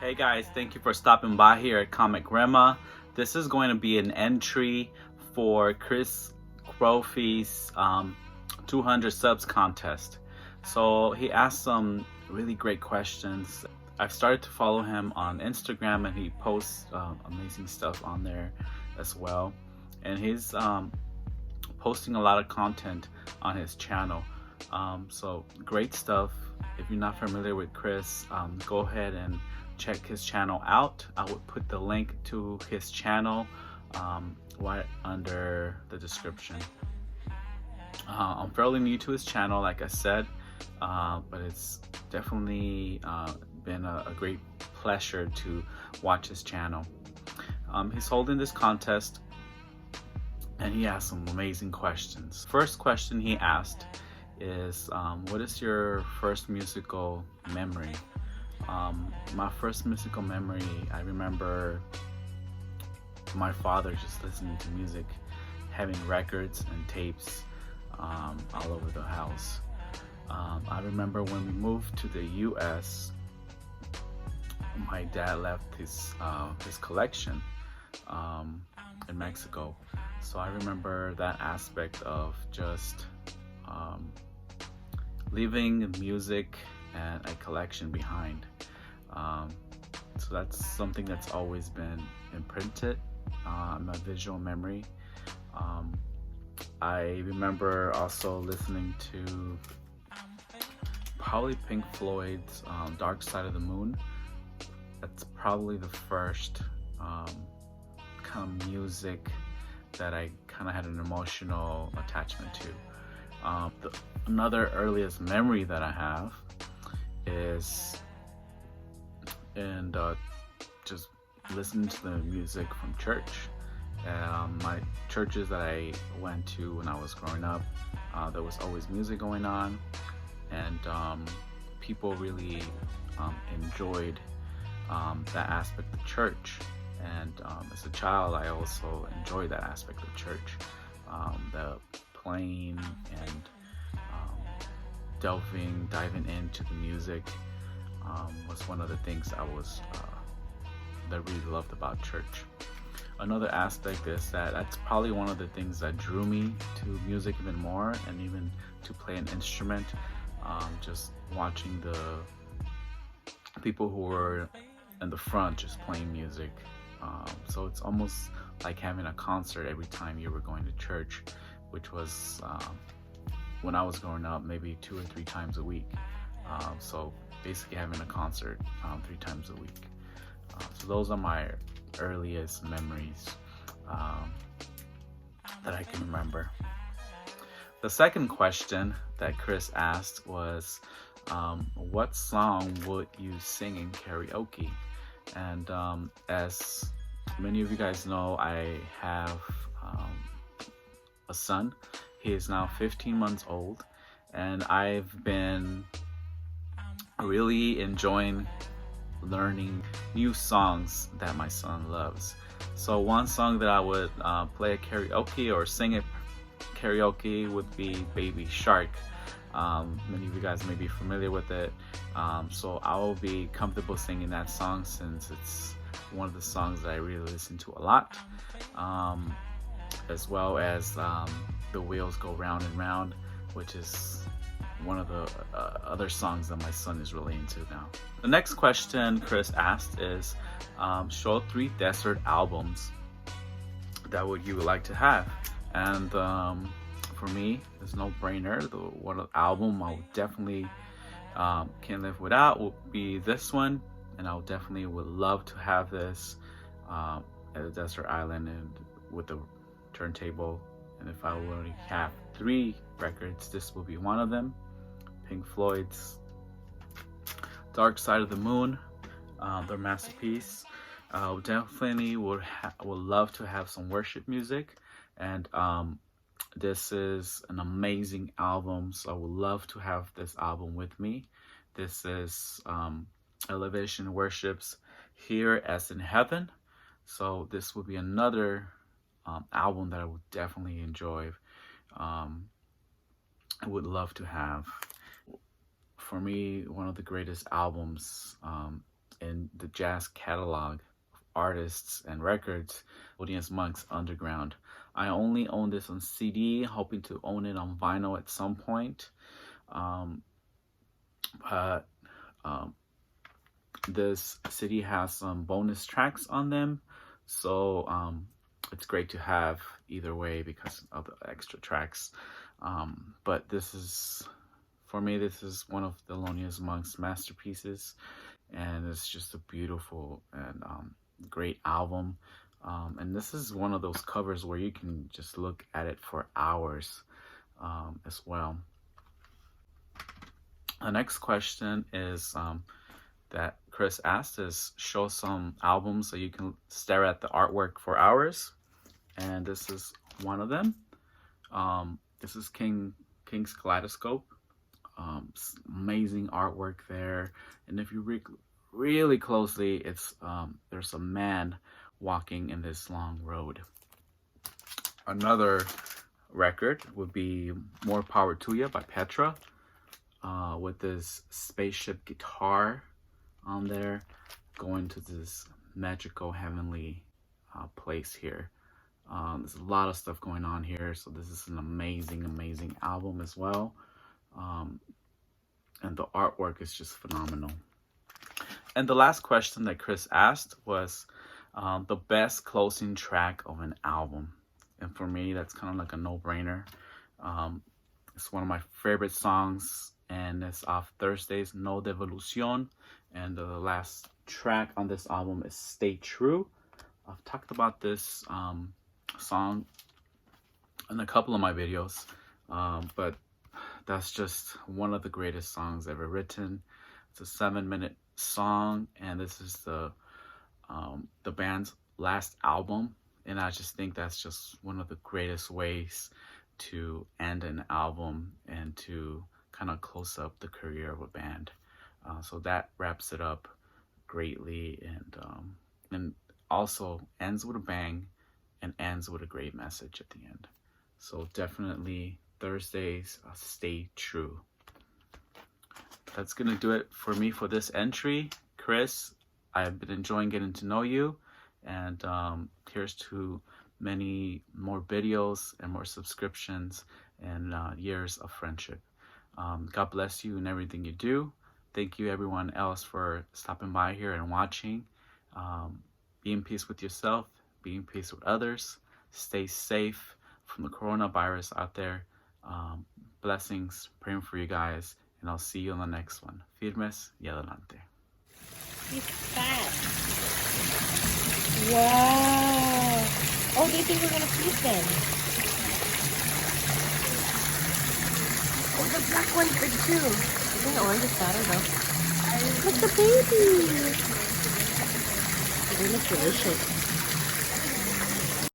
Hey guys, thank you for stopping by here at Comic Grandma. This is going to be an entry for Chris Propfe's 200 subs contest. So he asked some really great questions. I've started to follow him on Instagram and he posts amazing stuff on there as well. And he's posting a lot of content on his channel. So great stuff. If you're not familiar with Chris, go ahead and check his channel out. I would put the link to his channel right under the description. I'm fairly new to his channel, like I said, but it's definitely been a great pleasure to watch his channel. He's holding this contest and he asked some amazing questions. First question he asked is, what is your first musical memory? My first musical memory, I remember my father just listening to music, having records and tapes all over the house. I remember when we moved to the US, my dad left his collection in Mexico. So I remember that aspect of just leaving music and a collection behind. So that's something that's always been imprinted in my visual memory. I remember also listening to probably Pink Floyd's Dark Side of the Moon. That's probably the first kind of music that I kind of had an emotional attachment to. Another earliest memory that I have is just listening to the music from church. My churches that I went to when I was growing up, there was always music going on, and people really enjoyed that aspect of church. And as a child, I also enjoyed that aspect of church, the playing and diving into the music was one of the things that I really loved about church. Another aspect is that's probably one of the things that drew me to music even more, and even to play an instrument. Just watching the people who were in the front just playing music. So it's almost like having a concert every time you were going to church, which was when I was growing up, maybe 2 or 3 times a week. So basically having a concert 3 times a week. So those are my earliest memories that I can remember. The second question that Chris asked was, what song would you sing in karaoke? And as many of you guys know, I have a son. He is now 15 months old, and I've been really enjoying learning new songs that my son loves. So one song that I would play at karaoke or sing at karaoke would be Baby Shark. Many of you guys may be familiar with it, so I will be comfortable singing that song since it's one of the songs that I really listen to a lot, as well as The Wheels Go Round and Round, which is one of the other songs that my son is really into now. The next question Chris asked is, show 3 desert albums that you would like to have. And for me, there's no brainer. The one album I would definitely can't live without would be this one, and I definitely would love to have this at a desert island and with the turntable. And if I were to have 3 records, this will be one of them. Pink Floyd's Dark Side of the Moon, their masterpiece. Definitely would love to have some worship music, and this is an amazing album, so I would love to have this album with me. This is Elevation Worships Here as in Heaven. So this would be another album that I would definitely enjoy. I would love to have. For me, one of the greatest albums in the jazz catalog of artists and records, Thelonious Monk's Underground. I only own this on CD, hoping to own it on vinyl at some point. But this CD has some bonus tracks on them, so it's great to have either way because of the extra tracks. But this is, for me, this is one of Thelonious Monk's masterpieces, and it's just a beautiful and great album. And this is one of those covers where you can just look at it for hours as well. The next question is that Chris asked is, show some albums so you can stare at the artwork for hours. And this is one of them. This is King's Kaleidoscope. Amazing artwork there. And if you read really closely, it's there's a man walking in this long road. Another record would be More Power to Ya by Petra, with this spaceship guitar on there, going to this magical heavenly place here. There's a lot of stuff going on here, so this is an amazing album as well. And the artwork is just phenomenal. And the last question that Chris asked was the best closing track of an album. And for me, that's kind of like a no-brainer. It's one of my favorite songs, and it's off Thursday's No Devolución. And the last track on this album is Stay True. I've talked about this song in a couple of my videos, but that's just one of the greatest songs ever written. It's a 7-minute song, and this is the band's last album, and I just think that's just one of the greatest ways to end an album and to kind of close up the career of a band. So that wraps it up greatly, and also ends with a bang and ends with a great message at the end. So definitely Thursdays, Stay True. That's gonna do it for me for this entry. Chris, I've been enjoying getting to know you, and here's to many more videos and more subscriptions and years of friendship. God bless you in everything you do. Thank you everyone else for stopping by here and watching. Be in peace with yourself, be in peace with others, stay safe from the coronavirus out there. Blessings, praying for you guys, and I'll see you on the next one. Firmes y adelante. He's fat. Wow. Oh, they think we're gonna feed them. Oh, the black one's big too. I think the orange is fatter though. Look at the baby. They look delicious.